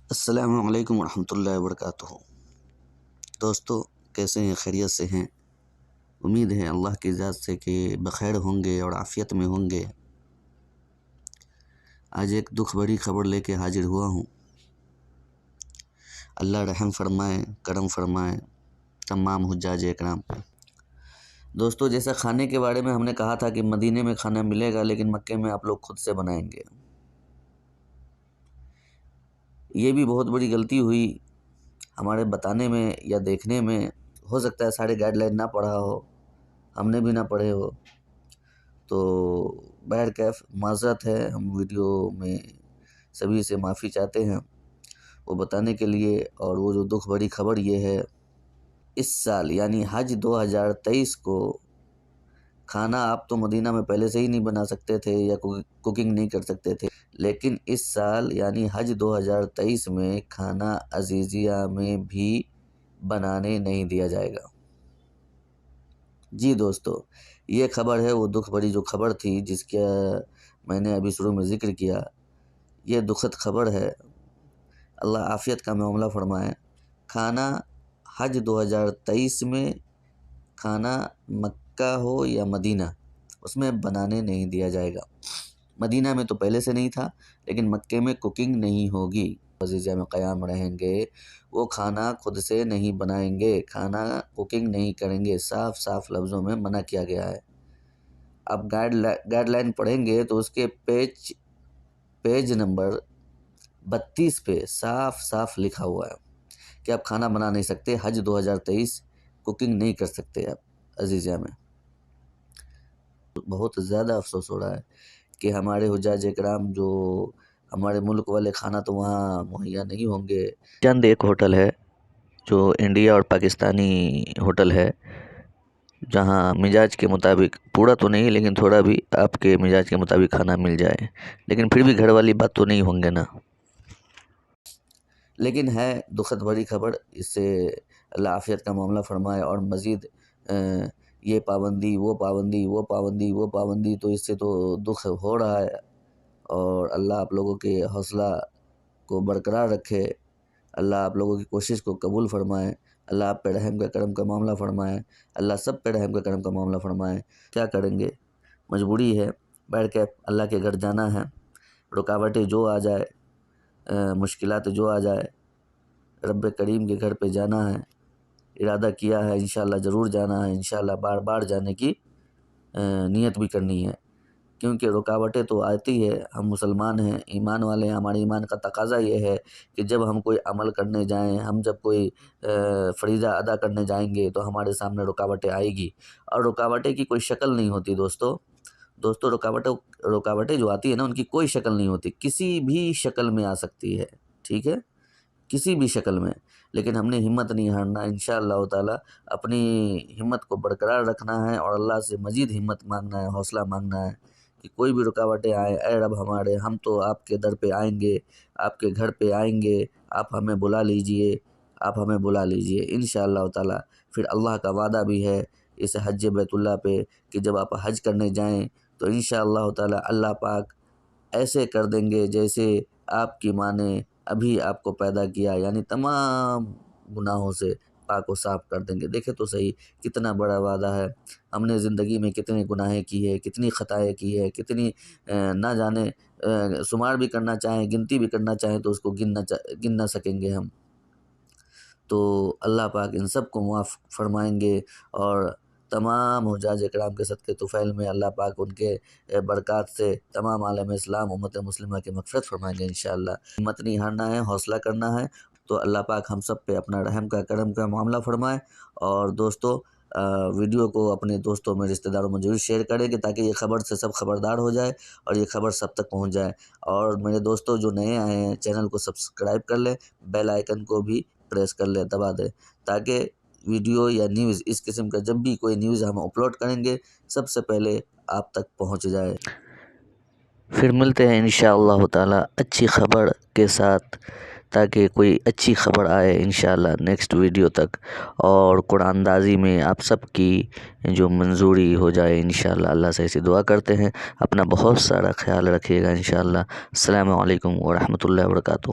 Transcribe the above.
السلام علیکم ورحمۃ اللہ وبرکاتہ۔ دوستو کیسے ہیں؟ خیریت سے ہیں؟ امید ہے اللہ کی ذات سے کہ بخیر ہوں گے اور عافیت میں ہوں گے۔ آج ایک دکھ بھری خبر لے کے حاضر ہوا ہوں۔ اللہ رحم فرمائے، کرم فرمائے تمام حجاج اکرام پہ۔ دوستو جیسا کھانے کے بارے میں ہم نے کہا تھا کہ مدینے میں کھانا ملے گا لیکن مکے میں آپ لوگ خود سے بنائیں گے، یہ بھی بہت بڑی غلطی ہوئی ہمارے بتانے میں یا دیکھنے میں۔ ہو سکتا ہے سارے گائیڈ لائن نہ پڑھا ہو، ہم نے بھی نہ پڑھے ہو، تو بہرکیف معذرت ہے۔ ہم ویڈیو میں سبھی سے معافی چاہتے ہیں وہ بتانے کے لیے۔ اور وہ جو دکھ بھری خبر یہ ہے، اس سال یعنی حج 2023 کو کھانا آپ تو مدینہ میں پہلے سے ہی نہیں بنا سکتے تھے یا کوکنگ نہیں کر سکتے تھے، لیکن اس سال یعنی حج 2023 میں کھانا عزیزیہ میں بھی بنانے نہیں دیا جائے گا۔ جی دوستو، یہ خبر ہے، وہ دکھ بھری جو خبر تھی جس کا میں نے ابھی شروع میں ذکر کیا، یہ دکھد خبر ہے۔ اللہ عافیت کا معاملہ فرمائے۔ کھانا حج 2023 میں کھانا مکہ ہو یا مدینہ، اس میں بنانے نہیں دیا جائے گا۔ مدینہ میں تو پہلے سے نہیں تھا، لیکن مکے میں کوکنگ نہیں ہوگی۔ عزیزیہ میں قیام رہیں گے، وہ کھانا خود سے نہیں بنائیں گے، کھانا کوکنگ نہیں کریں گے، صاف صاف لفظوں میں منع کیا گیا ہے۔ اب گائیڈ لائن پڑھیں گے تو اس کے پیج نمبر 32 پہ صاف صاف لکھا ہوا ہے کہ آپ کھانا بنا نہیں سکتے، حج 2023 کوکنگ نہیں کر سکتے آپ عزیزیہ میں۔ بہت زیادہ افسوس ہو رہا ہے کہ ہمارے حجاج اکرام جو ہمارے ملک والے کھانا تو وہاں مہیا نہیں ہوں گے۔ چند ایک ہوٹل ہے جو انڈیا اور پاکستانی ہوٹل ہے، جہاں مزاج کے مطابق، پورا تو نہیں لیکن تھوڑا بھی آپ کے مزاج کے مطابق کھانا مل جائے، لیکن پھر بھی گھر والی بات تو نہیں ہوں گے نا۔ لیکن ہے دکھد بھری خبر، اس سے اللہ عافیت کا معاملہ فرمائے۔ اور مزید یہ پابندی، وہ پابندی، وہ پابندی، وہ پابندی، تو اس سے تو دکھ ہو رہا ہے۔ اور اللہ آپ لوگوں کے حوصلہ کو برقرار رکھے، اللہ آپ لوگوں کی کوشش کو قبول فرمائے، اللہ آپ پہ رحم کا کرم کا معاملہ فرمائے، اللہ سب پہ رحم کا کرم کا معاملہ فرمائے۔ کیا کریں گے، مجبوری ہے، بیٹھ کے اللہ کے گھر جانا ہے۔ رکاوٹیں جو آ جائے، مشکلات جو آ جائے، رب کریم کے گھر پہ جانا ہے، ارادہ کیا ہے، انشاءاللہ ضرور جانا ہے، انشاءاللہ بار بار جانے کی نیت بھی کرنی ہے، کیونکہ رکاوٹیں تو آتی ہے۔ ہم مسلمان ہیں، ایمان والے ہیں، ہمارے ایمان کا تقاضا یہ ہے کہ جب ہم کوئی عمل کرنے جائیں، ہم جب کوئی فریضہ ادا کرنے جائیں گے تو ہمارے سامنے رکاوٹیں آئے گی، اور رکاوٹیں کی کوئی شکل نہیں ہوتی دوستو۔ رکاوٹیں جو آتی ہیں نا، ان کی کوئی شکل نہیں ہوتی، کسی بھی شکل میں آ سکتی ہے، ٹھیک ہے، کسی بھی شکل میں۔ لیکن ہم نے ہمت نہیں ہارنا، انشاءاللہ تعالی اپنی ہمت کو برقرار رکھنا ہے اور اللہ سے مزید ہمت مانگنا ہے، حوصلہ مانگنا ہے کہ کوئی بھی رکاوٹیں آئیں، اے رب ہمارے، ہم تو آپ کے در پہ آئیں گے، آپ کے گھر پہ آئیں گے، آپ ہمیں بلا لیجئے، آپ ہمیں بلا لیجئے انشاءاللہ تعالی۔ پھر اللہ کا وعدہ بھی ہے اس حج بیت اللہ پہ کہ جب آپ حج کرنے جائیں تو انشاءاللہ تعالی اللہ پاک ایسے کر دیں گے جیسے آپ کی ماں نے ابھی آپ کو پیدا کیا، یعنی تمام گناہوں سے پاک و صاف کر دیں گے۔ دیکھیں تو صحیح کتنا بڑا وعدہ ہے۔ ہم نے زندگی میں کتنے گناہیں کی ہے، کتنی خطائیں کی ہے، کتنی نہ جانے شمار بھی کرنا چاہیں، گنتی بھی کرنا چاہیں تو اس کو گن نہ سکیں گے ہم۔ تو اللہ پاک ان سب کو معاف فرمائیں گے، اور تمام حجاج اکرام کے صدقے طفیل میں اللہ پاک ان کے برکات سے تمام عالم اسلام امت مسلمہ کی مغفرت فرمائیں گے انشاءاللہ۔ ہمت نہیں ہارنا ہے، حوصلہ کرنا ہے، تو اللہ پاک ہم سب پہ اپنا رحم کا کرم کا معاملہ فرمائے۔ اور دوستو ویڈیو کو اپنے دوستوں میں، رشتہ داروں میں ضرور شیئر کریں گے تاکہ یہ خبر سے سب خبردار ہو جائے اور یہ خبر سب تک پہنچ جائے۔ اور میرے دوستو جو نئے آئے ہیں، چینل کو سبسکرائب کر لیں، بیل آئیکن کو بھی پریس کر لیں، دبا دیں، تاکہ ویڈیو یا نیوز اس قسم کا جب بھی کوئی نیوز ہم اپلوڈ کریں گے سب سے پہلے آپ تک پہنچ جائے۔ پھر ملتے ہیں انشاءاللہ تعالی اچھی خبر کے ساتھ، تاکہ کوئی اچھی خبر آئے انشاءاللہ نیکسٹ ویڈیو تک، اور قرآن اندازی میں آپ سب کی جو منظوری ہو جائے انشاءاللہ۔ اللہ سے ایسی دعا کرتے ہیں۔ اپنا بہت سارا خیال رکھیے گا انشاءاللہ۔ السلام علیکم ورحمۃ اللہ وبرکاتہ۔